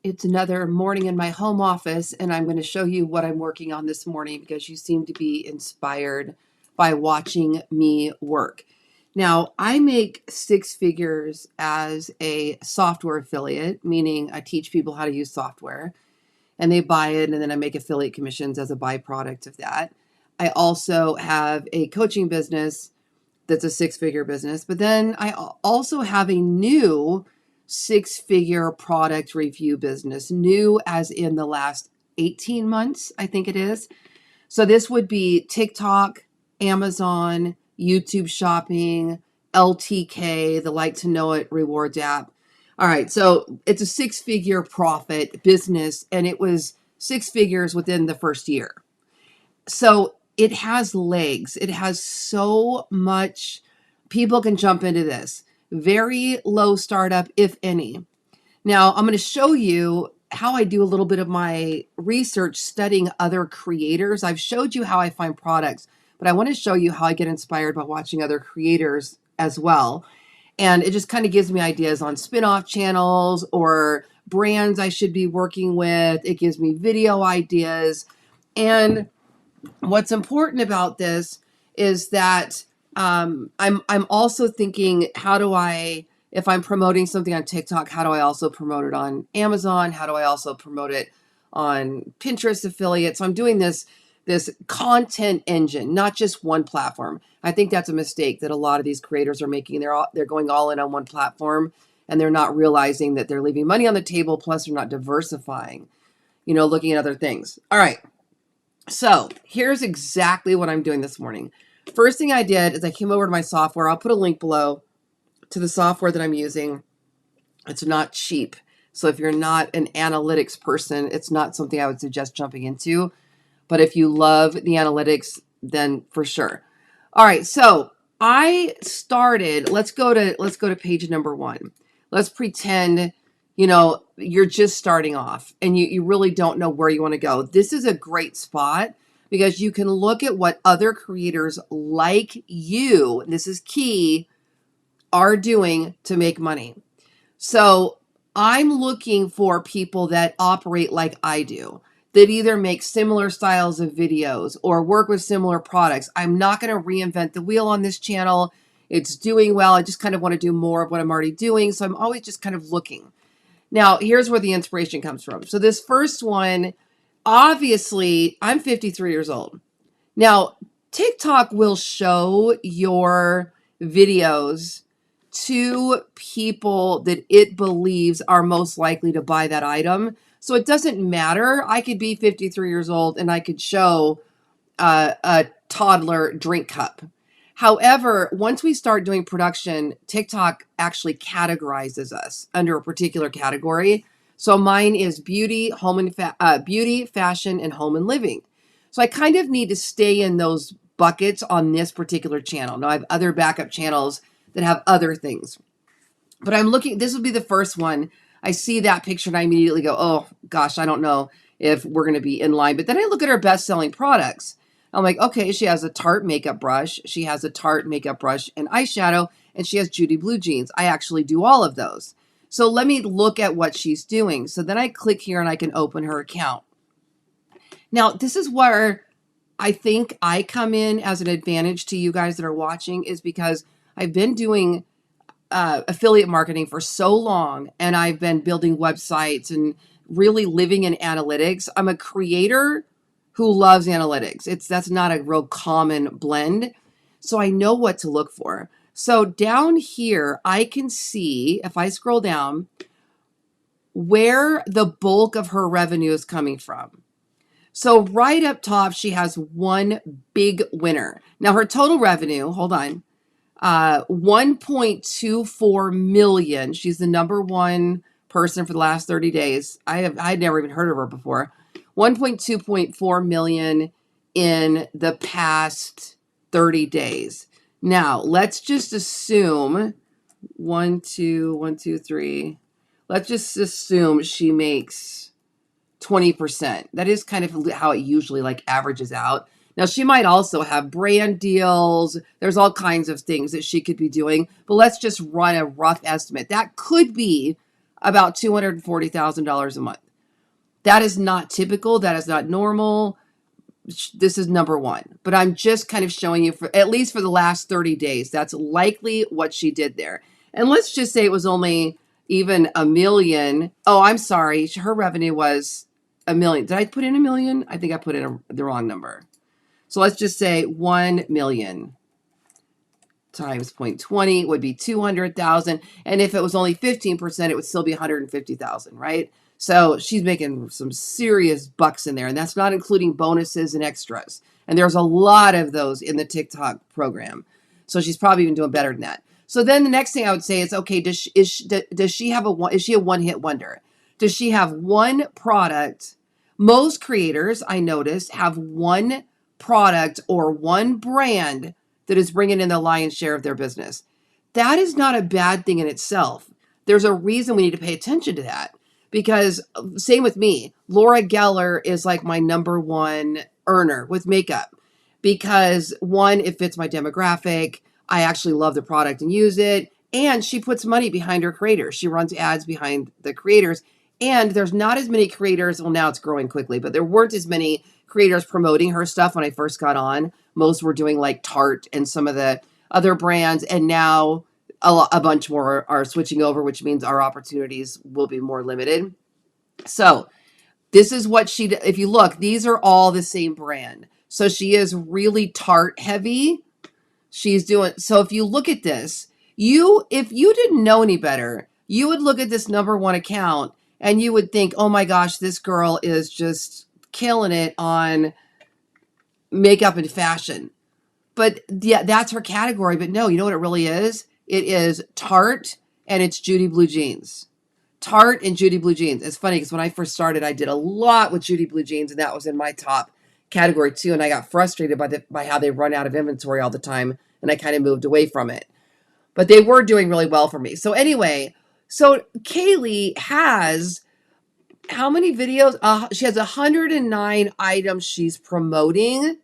It's another morning in my home office, and I'm going to show you what I'm working on this morning because you seem to be inspired by watching me work. Now, I make six figures as a software affiliate, meaning I teach people how to use software and they buy it, and then I make affiliate commissions as a byproduct of that. I also have a coaching business that's a six-figure business. But then I also have a new six-figure product review business, new as in the last 18 months, I think it is. So this would be TikTok, Amazon, YouTube shopping, LTK, the Like to Know It rewards app. All right, so it's a six-figure profit business, and it was six figures within the first year. So it has legs. It has so much. People can jump into this. Very low startup, if any. Now, I'm going to show you how I do a little bit of my research studying other creators. I've showed you how I find products, but I want to show you how I get inspired by watching other creators as well. And it just kind of gives me ideas on spin-off channels or brands I should be working with. It gives me video ideas. And what's important about this is that I'm also thinking, how do I, if I'm promoting something on TikTok, how do I also promote it on Amazon? How do I also promote it on Pinterest affiliate? So I'm doing this content engine, not just one platform. I think that's a mistake that a lot of these creators are making. They're going all in on one platform, and they're not realizing that they're leaving money on the table. Plus, they're not diversifying. Looking at other things. All right. So here's exactly what I'm doing this morning. First thing I did is I came over to my software. I'll put a link below to the software that I'm using. It's not cheap. So if you're not an analytics person, it's not something I would suggest jumping into. But if you love the analytics, then for sure. All right. So I started, let's go to page number 1. Let's pretend, you're just starting off and you really don't know where you want to go. This is a great spot because you can look at what other creators like you, and this is key, are doing to make money. So I'm looking for people that operate like I do, that either make similar styles of videos or work with similar products. I'm not going to reinvent the wheel on this channel. It's doing well. I just kind of want to do more of what I'm already doing. So I'm always just kind of looking. Now, here's where the inspiration comes from. So this first one, obviously, I'm 53 years old. Now, TikTok will show your videos to people that it believes are most likely to buy that item. So it doesn't matter. I could be 53 years old and I could show a toddler drink cup. However, once we start doing production, TikTok actually categorizes us under a particular category. So mine is beauty, beauty, fashion, and home and living. So I kind of need to stay in those buckets on this particular channel. Now I have other backup channels that have other things, but I'm looking, this would be the first one. I see that picture and I immediately go, oh gosh, I don't know if we're going to be in line. But then I look at her best-selling products. I'm like, okay, she has a Tarte makeup brush. She has a Tarte makeup brush and eyeshadow, and she has Judy Blue jeans. I actually do all of those. So let me look at what she's doing. So then I click here and I can open her account. Now, this is where I think I come in as an advantage to you guys that are watching, is because I've been doing affiliate marketing for so long, and I've been building websites and really living in analytics. I'm a creator who loves analytics. That's not a real common blend. So I know what to look for. So down here, I can see, if I scroll down, where the bulk of her revenue is coming from. So right up top, she has one big winner. Now her total revenue, hold on, 1.24 million. She's the number one person for the last 30 days. I'd never even heard of her before. 1.2.4 million in the past 30 days. Now let's just assume 1, 2, 1, 2, 3. Let's just assume she makes 20%. That is kind of how it usually averages out. Now, she might also have brand deals. There's all kinds of things that she could be doing, but let's just run a rough estimate. That could be about $240,000 a month. That is not typical. That is not normal. This is number one, but I'm just kind of showing you for at least for the last 30 days. That's likely what she did there. And let's just say it was only even a million. Oh, I'm sorry. Her revenue was a million. Did I put in a million? I think I put in the wrong number. So let's just say 1 million times 0.20 would be 200,000. And if it was only 15%, it would still be 150,000, right? So she's making some serious bucks in there, and that's not including bonuses and extras. And there's a lot of those in the TikTok program. So she's probably even doing better than that. So then the next thing I would say is, okay, does she have is she a one-hit wonder? Does she have one product? Most creators, I noticed, have one product or one brand that is bringing in the lion's share of their business. That is not a bad thing in itself. There's a reason we need to pay attention to that, because same with me. Laura Geller is like my number one earner with makeup, because one, it fits my demographic. I actually love the product and use it. And she puts money behind her creators. She runs ads behind the creators. And there's not as many creators. Well, now it's growing quickly, but there weren't as many creators promoting her stuff when I first got on. Most were doing like Tarte and some of the other brands. And now a bunch more are switching over, which means our opportunities will be more limited. So this is what she, if you look, these are all the same brand. So she is really Tarte heavy. She's doing, so if you look at this, if you didn't know any better, you would look at this number one account and you would think, oh my gosh, this girl is just killing it on makeup and fashion. But yeah, that's her category. But no, you know what it really is? It is Tarte and it's Judy Blue Jeans. Tarte and Judy Blue Jeans. It's funny because when I first started, I did a lot with Judy Blue Jeans, and that was in my top category too. And I got frustrated by how they run out of inventory all the time, and I kind of moved away from it. But they were doing really well for me. So anyway, so Kaylee has how many videos? She has 109 items she's promoting,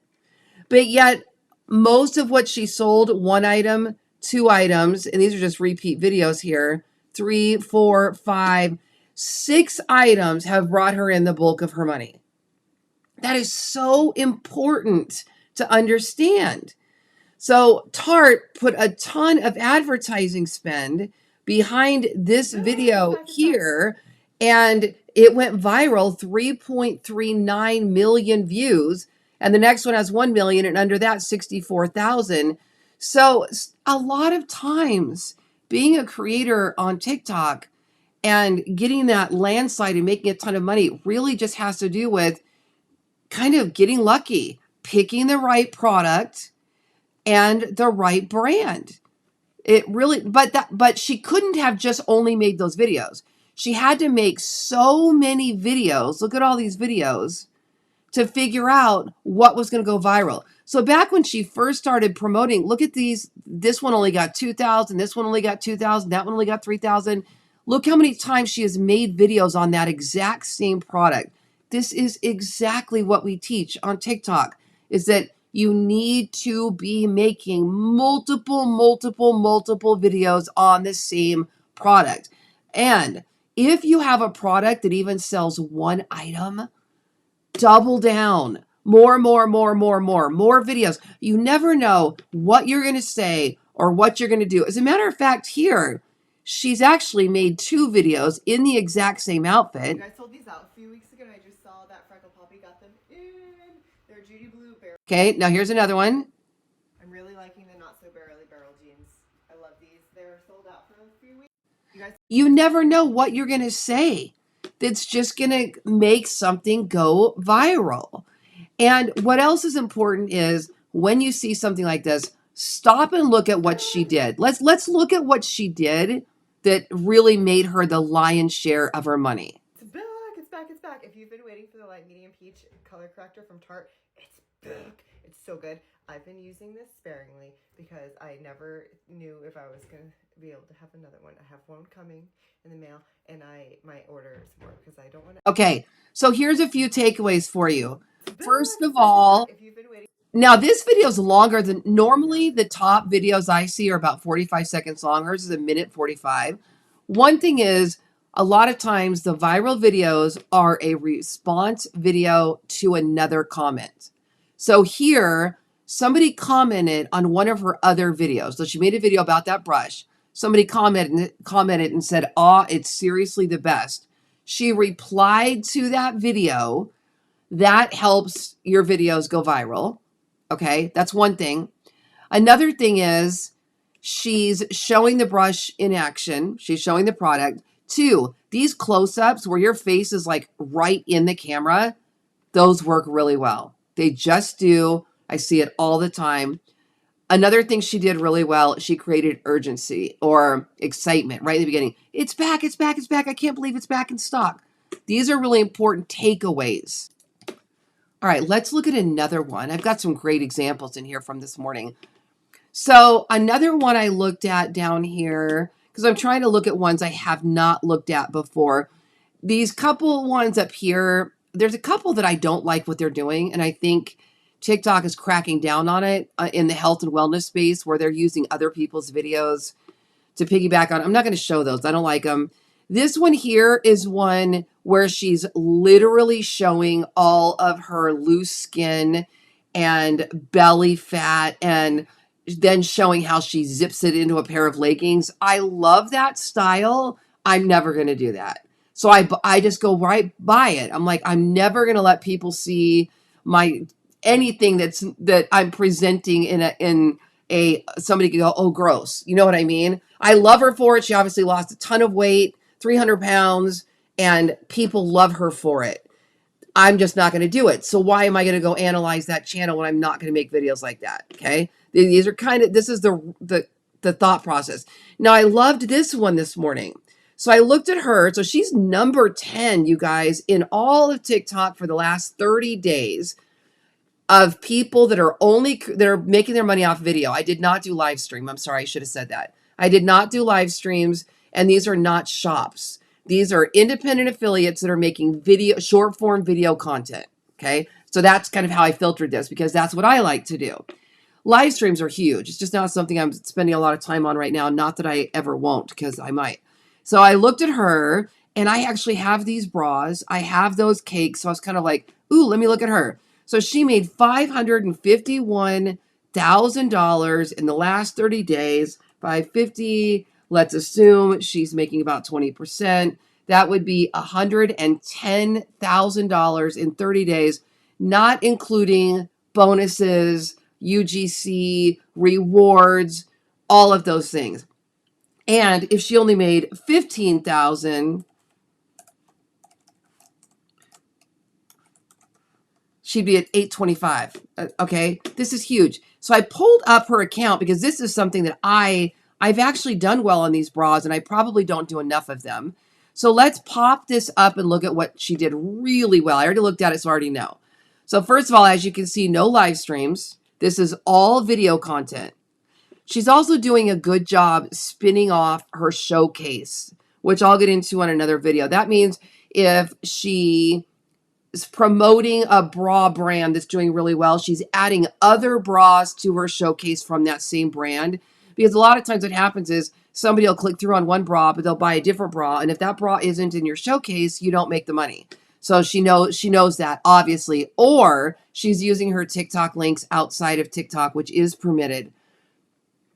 but yet most of what she sold, one item, two items, and these are just repeat videos here, 3, 4, 5, 6 items have brought her in the bulk of her money. That is so important to understand. So Tarte put a ton of advertising spend behind this video here, and it went viral, 3.39 million views. And the next one has 1 million, and under that, 64,000. So a lot of times being a creator on TikTok and getting that landslide and making a ton of money really just has to do with kind of getting lucky, picking the right product and the right brand. It really, but she couldn't have just only made those videos. She had to make so many videos. Look at all these videos to figure out what was going to go viral. So back when she first started promoting, look at these. This one only got 2,000. This one only got 2,000. That one only got 3,000. Look how many times she has made videos on that exact same product. This is exactly what we teach on TikTok, is that you need to be making multiple videos on the same product. And if you have a product that even sells one item, double down. More videos. You never know what you're going to say or what you're going to do. As a matter of fact, here, she's actually made 2 videos in the exact same outfit. I sold these out a few weeks ago, and I just saw that Freckle Poppy got them in. They're Judy Blue Barrel. Okay, now here's another one. I'm really liking the Not So Barrely Barrel jeans. I love these. They're sold out for a few weeks. You never know what you're going to say that's just going to make something go viral. And what else is important is when you see something like this, stop and look at what she did. Let's look at what she did that really made her the lion's share of her money. It's back. If you've been waiting for the light medium peach color corrector from Tarte, it's back. It's so good. I've been using this sparingly because I never knew if I was going to be able to have another one. I have one coming in the mail, and I might order some more because I don't want to. Okay, so here's a few takeaways for you. First of all, now this video is longer than normally. The top videos I see are about 45 seconds long. Hers is 1:45. One thing is, a lot of times the viral videos are a response video to another comment. So here, somebody commented on one of her other videos. So she made a video about that brush. Somebody commented and said, "Oh, it's seriously the best." She replied to that video. That helps your videos go viral. Okay, that's one thing. Another thing is she's showing the brush in action. She's showing the product. Two, these close-ups where your face is like right in the camera, those work really well. They just do. I see it all the time. Another thing she did really well, she created urgency or excitement right in the beginning. It's back, it's back, it's back. I can't believe it's back in stock. These are really important takeaways. All right, let's look at another one. I've got some great examples in here from this morning. So another one I looked at down here, because I'm trying to look at ones I have not looked at before. These couple ones up here, there's a couple that I don't like what they're doing, and I think TikTok is cracking down on it in the health and wellness space where they're using other people's videos to piggyback on. I'm not going to show those. I don't like them. This one here is one where she's literally showing all of her loose skin and belly fat and then showing how she zips it into a pair of leggings. I love that style. I'm never going to do that. So I just go right by it. I'm like, I'm never going to let people see my anything that I'm presenting in a somebody could go, "Oh, gross." You know what I mean? I love her for it. She obviously lost a ton of weight, 300 pounds, and people love her for it. I'm just not going to do it. So why am I going to go analyze that channel when I'm not going to make videos like that? Okay. These are this is the thought process. Now I loved this one this morning. So I looked at her. So she's number 10, you guys, in all of TikTok for the last 30 days of people that are making their money off video. I did not do live stream. I'm sorry. I should have said that. I did not do live streams, and these are not shops. These are independent affiliates that are making short form video content. Okay. So that's kind of how I filtered this because that's what I like to do. Live streams are huge. It's just not something I'm spending a lot of time on right now. Not that I ever won't, because I might. So I looked at her, and I actually have these bras. I have those cakes. So I was kind of like, ooh, let me look at her. So she made $551,000 in the last 30 days. 550. Let's assume she's making about 20%. That would be $110,000 in 30 days, not including bonuses, UGC, rewards, all of those things. And if she only made 15,000, she'd be at 825. Okay, this is huge. So I pulled up her account because this is something that I've actually done well on these bras, and I probably don't do enough of them. So let's pop this up and look at what she did really well. I already looked at it, so I already know. So first of all, as you can see, no live streams. This is all video content. She's also doing a good job spinning off her showcase, which I'll get into on another video. That means if she is promoting a bra brand that's doing really well, she's adding other bras to her showcase from that same brand. Because a lot of times what happens is somebody will click through on one bra, but they'll buy a different bra. And if that bra isn't in your showcase, you don't make the money. So she knows that, obviously. Or she's using her TikTok links outside of TikTok, which is permitted.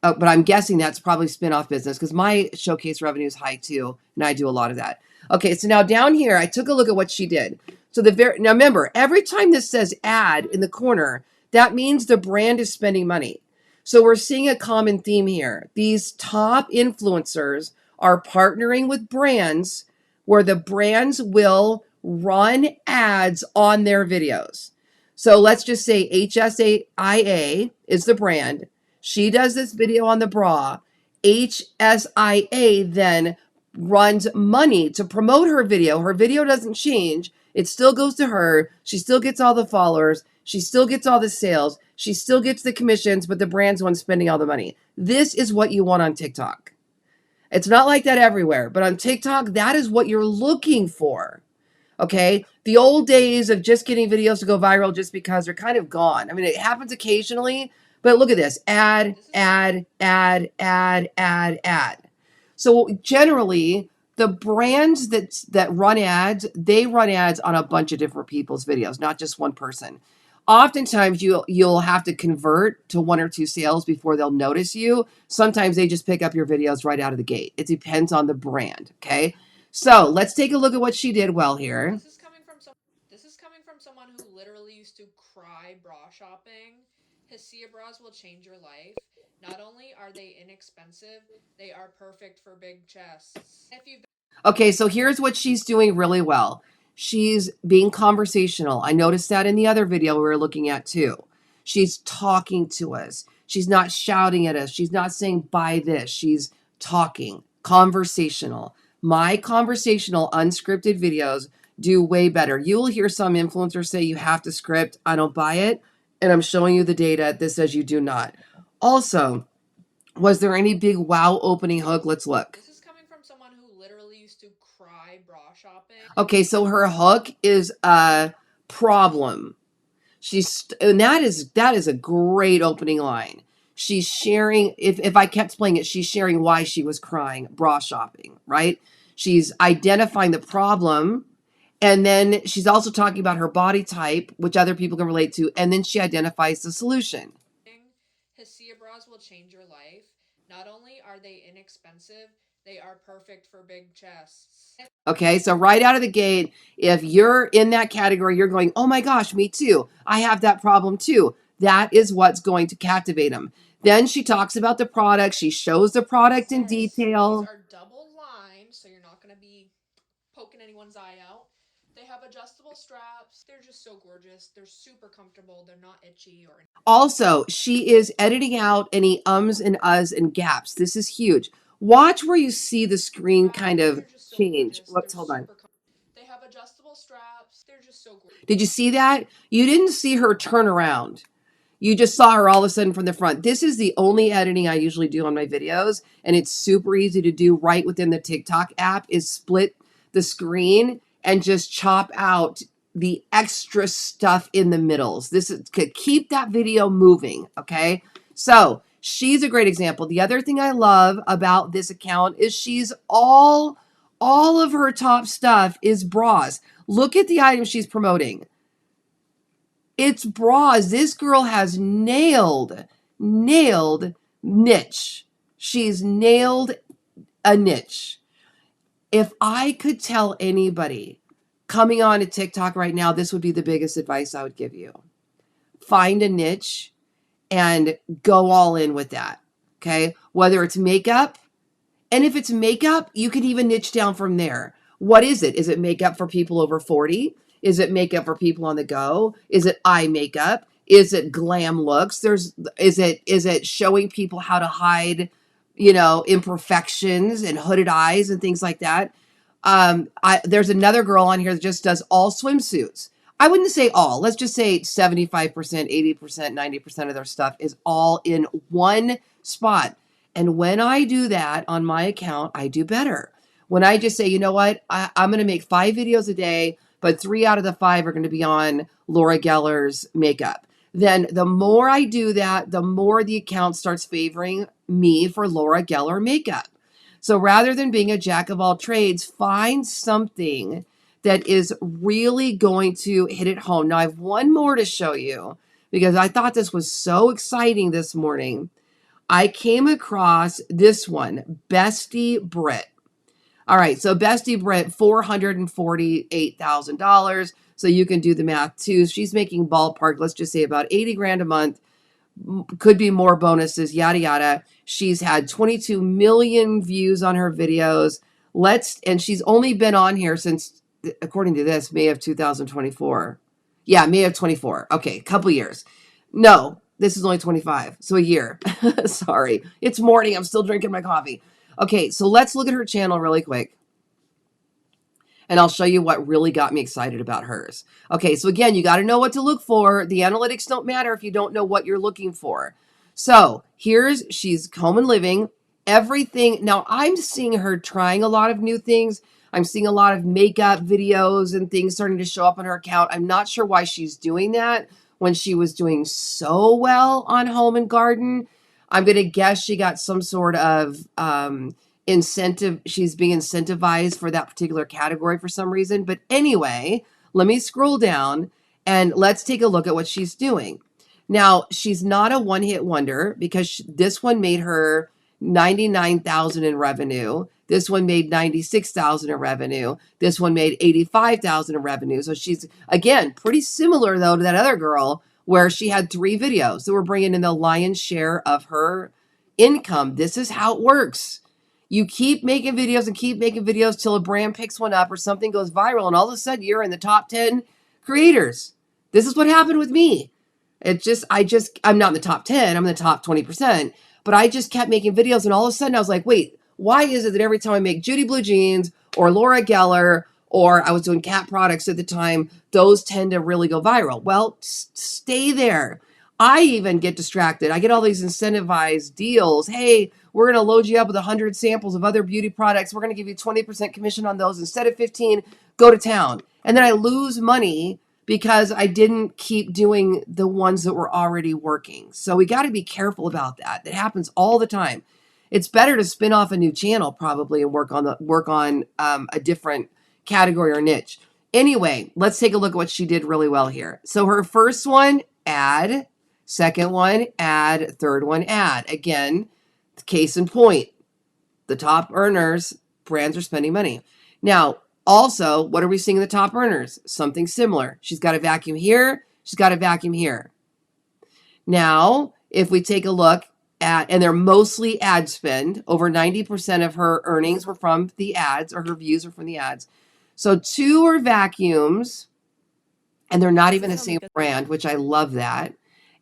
But I'm guessing that's probably spin-off business because my showcase revenue is high too, and I do a lot of that. Okay, so now down here, I took a look at what she did. So now remember, every time this says ad in the corner, that means the brand is spending money. So we're seeing a common theme here. These top influencers are partnering with brands where the brands will run ads on their videos. So let's just say HSIA is the brand. She does this video on the bra. HSIA then runs money to promote her video. Her video doesn't change. It still goes to her. She still gets all the followers. She still gets all the sales. She still gets the commissions, but the brand's one spending all the money. This is what you want on TikTok. It's not like that everywhere, but on TikTok, that is what you're looking for. Okay. The old days of just getting videos to go viral just because are kind of gone. I mean, it happens occasionally, but look at this. Ad. So generally, The brands that run ads, they run ads on a bunch of different people's videos, not just one person. Oftentimes you'll have to convert to 1 or 2 sales before they'll notice you. Sometimes they just pick up your videos right out of the gate. It depends on the brand. Okay. So let's take a look at what she did well here. This is coming from someone who literally used to cry bra shopping. Hestia bras will change your life. Not only are they inexpensive, they are perfect for big chests. If you've Okay, so here's what she's doing really well. She's being conversational. I noticed that in the other video we were looking at too. She's talking to us. She's not shouting at us. She's not saying buy this. She's talking, conversational. My conversational unscripted videos do way better. You will hear some influencers say you have to script. I don't buy it. And I'm showing you the data that says you do not. Also, was there any big wow opening hook? Let's look. This is coming from someone who literally used to cry bra shopping. Okay, so her hook is a problem. And that is a great opening line. She's sharing, if I kept playing it, she's sharing why she was crying bra shopping, right? She's identifying the problem, and then she's also talking about her body type, which other people can relate to, and then she identifies the solution. Hestia bras will change your life. Not only are they inexpensive, they are perfect for big chests. Okay, so right out of the gate, if you're in that category, you're going, oh my gosh, me too. I have that problem too. That is what's going to captivate them. Then she talks about the product. She shows the product in detail. These are double lined, so you're not going to be poking anyone's eye out. They have adjustable straps. They're just so gorgeous. They're super comfortable. They're not itchy or anything. Also, she is editing out any ums and uhs and gaps. This is huge. Watch where you see the screen kind of change. Whoops, hold on. They have adjustable straps. They're just so gorgeous. Did you see that? You didn't see her turn around. You just saw her all of a sudden from the front. This is the only editing I usually do on my videos, and it's super easy to do right within the TikTok app, is split the screen and just chop out the extra stuff in the middles. This could keep that video moving, okay? So she's a great example. The other thing I love about this account is she's all of her top stuff is bras. Look at the items she's promoting. It's bras. This girl has nailed niche. She's nailed a niche. If I could tell anybody coming on to TikTok right now, this would be the biggest advice I would give you. Find a niche and go all in with that. Okay. Whether it's makeup, and if it's makeup, you could even niche down from there. What is it? Is it makeup for people over 40? Is it makeup for people on the go? Is it eye makeup? Is it glam looks? Is it showing people how to hide, imperfections and hooded eyes and things like that? There's another girl on here that just does all swimsuits. I wouldn't say all. Let's just say 75%, 80%, 90% of their stuff is all in one spot. And when I do that on my account, I do better. When I just say, you know what, I'm going to make 5 videos a day, but 3 out of the 5 are going to be on Laura Geller's makeup. Then the more I do that, the more the account starts favoring me for Laura Geller makeup. So rather than being a jack of all trades, find something that is really going to hit it home. Now, I have one more to show you because I thought this was so exciting this morning. I came across this one, Bestie Brit. All right, so Bestie Brit, $448,000. So you can do the math too. She's making ballpark, let's just say about 80 grand a month. Could be more bonuses, yada, yada. She's had 22 million views on her videos. And she's only been on here since, according to this, May of 2024. Yeah, May of 24. Okay, a couple years. No, this is only 25. So a year. Sorry. It's morning. I'm still drinking my coffee. Okay, so let's look at her channel really quick. And I'll show you what really got me excited about hers. Okay, so again, you got to know what to look for. The analytics don't matter if you don't know what you're looking for. So she's home and living, everything. Now I'm seeing her trying a lot of new things. I'm seeing a lot of makeup videos and things starting to show up on her account. I'm not sure why she's doing that when she was doing so well on home and garden. I'm going to guess she got some sort of she's being incentivized for that particular category for some reason. But anyway, let me scroll down and let's take a look at what she's doing. Now, she's not a one-hit wonder because this one made her 99,000 in revenue. This one made 96,000 in revenue. This one made 85,000 in revenue. So she's, again, pretty similar though to that other girl where she had 3 videos. So we're bringing in the lion's share of her income. This is how it works. You keep making videos and keep making videos till a brand picks one up or something goes viral, and all of a sudden you're in the top 10 creators. This is what happened with me. I'm not in the top 10, I'm in the top 20%, but I just kept making videos, and all of a sudden I was like, wait, why is it that every time I make Judy Blue Jeans or Laura Geller, or I was doing cat products at the time, those tend to really go viral? Well, stay there. I even get distracted. I get all these incentivized deals. Hey, we're going to load you up with 100 samples of other beauty products. We're going to give you 20% commission on those. Instead of 15, go to town. And then I lose money because I didn't keep doing the ones that were already working. So we got to be careful about that. That happens all the time. It's better to spin off a new channel probably and work on a different category or niche. Anyway, let's take a look at what she did really well here. So her first one, ad. Second one, ad. Third one, ad. Again, case in point, the top earners, brands are spending money. Now, also, what are we seeing in the top earners? Something similar. She's got a vacuum here. She's got a vacuum here. Now, if we take a look at, and they're mostly ad spend, over 90% of her earnings were from the ads, or her views are from the ads. So 2 are vacuums, and they're not even the same brand, which I love that.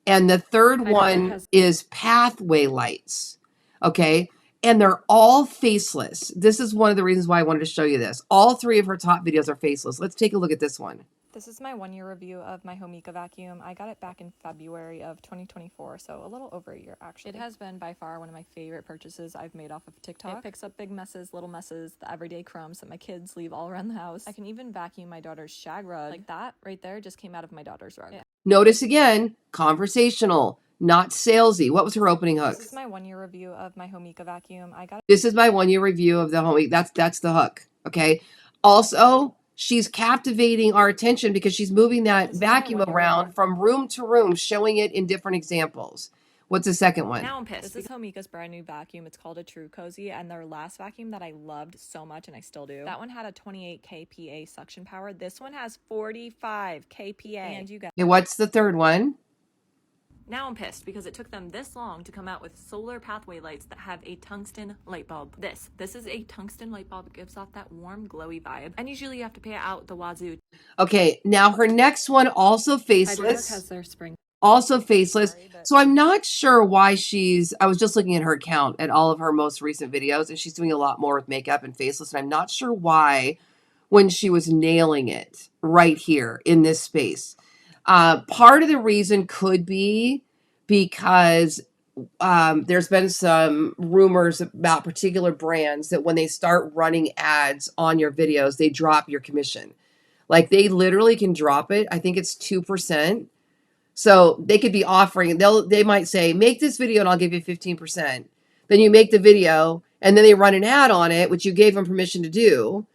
And the third one is pathway lights. Okay. And they're all faceless. This is one of the reasons why I wanted to show you this. All 3 of her top videos are faceless. Let's take a look at this one. This is my 1-year review of my Homika vacuum. I got it back in February of 2024, so a little over a year actually. It has been by far one of my favorite purchases I've made off of TikTok. It picks up big messes, little messes, the everyday crumbs that my kids leave all around the house. I can even vacuum my daughter's shag rug. Like that right there just came out of my daughter's rug. Yeah. Notice again, conversational, not salesy. What was her opening hook? This is my 1-year review of my Homika vacuum. This is my 1-year review of the Homika. That's the hook. Okay. Also, she's captivating our attention because she's moving that vacuum around from room to room, showing it in different examples. What's the second one? Now I'm pissed. This is Homika's brand new vacuum. It's called a True Cozy, and their last vacuum that I loved so much, and I still do. That one had a 28 kPa suction power. This one has 45 kPa. And you guys. Okay, what's the third one? Now I'm pissed because it took them this long to come out with solar pathway lights that have a tungsten light bulb. This is a tungsten light bulb. It gives off that warm, glowy vibe. And usually you have to pay out the wazoo. Okay, now her next one, also faceless. Has their spring. Also faceless. So I'm not sure why I was just looking at her account at all of her most recent videos, and she's doing a lot more with makeup and faceless. And I'm not sure why when she was nailing it right here in this space. Part of the reason could be because there's been some rumors about particular brands that when they start running ads on your videos, they drop your commission. Like they literally can drop it. I think it's 2%. So they could be offering, they might say, make this video and I'll give you 15%. Then you make the video and then they run an ad on it, which you gave them permission to do.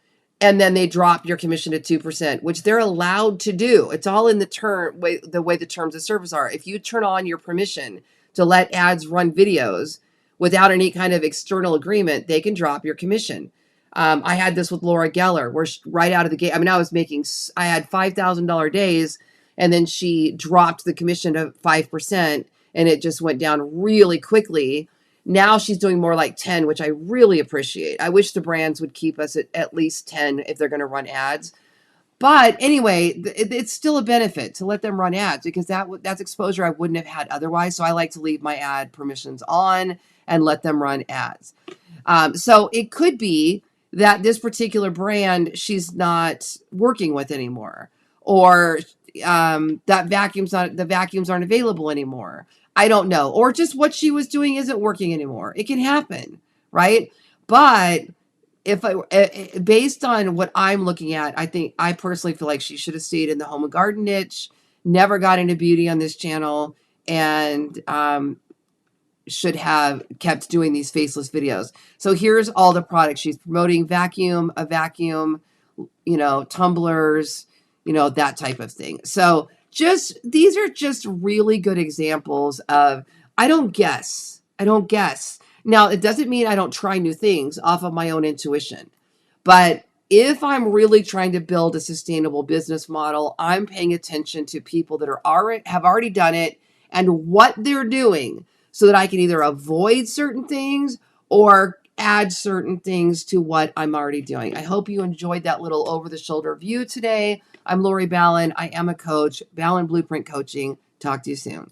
And then they drop your commission to 2%, which they're allowed to do. It's all in the way the terms of service are. If you turn on your permission to let ads run videos without any kind of external agreement, they can drop your commission. I had this with Laura Geller, where right out of the gate, I had $5,000 days, and then she dropped the commission to 5%, and it just went down really quickly. Now she's doing more like 10, which I really appreciate. I wish the brands would keep us at least 10 if they're going to run ads. But anyway, it's still a benefit to let them run ads because that's exposure I wouldn't have had otherwise. So I like to leave my ad permissions on and let them run ads. So it could be that this particular brand she's not working with anymore, or the vacuums aren't available anymore. I don't know. Or just what she was doing isn't working anymore. It can happen, right? But based on what I'm looking at, I personally feel like she should have stayed in the home and garden niche, never got into beauty on this channel, and should have kept doing these faceless videos. So here's all the products. She's promoting a vacuum, tumblers, that type of thing. So these are just really good examples of, I don't guess. Now, it doesn't mean I don't try new things off of my own intuition. But if I'm really trying to build a sustainable business model, I'm paying attention to people that have already done it and what they're doing so that I can either avoid certain things or add certain things to what I'm already doing. I hope you enjoyed that little over the shoulder view today. I'm Lori Ballen. I am a coach, Ballen Blueprint Coaching. Talk to you soon.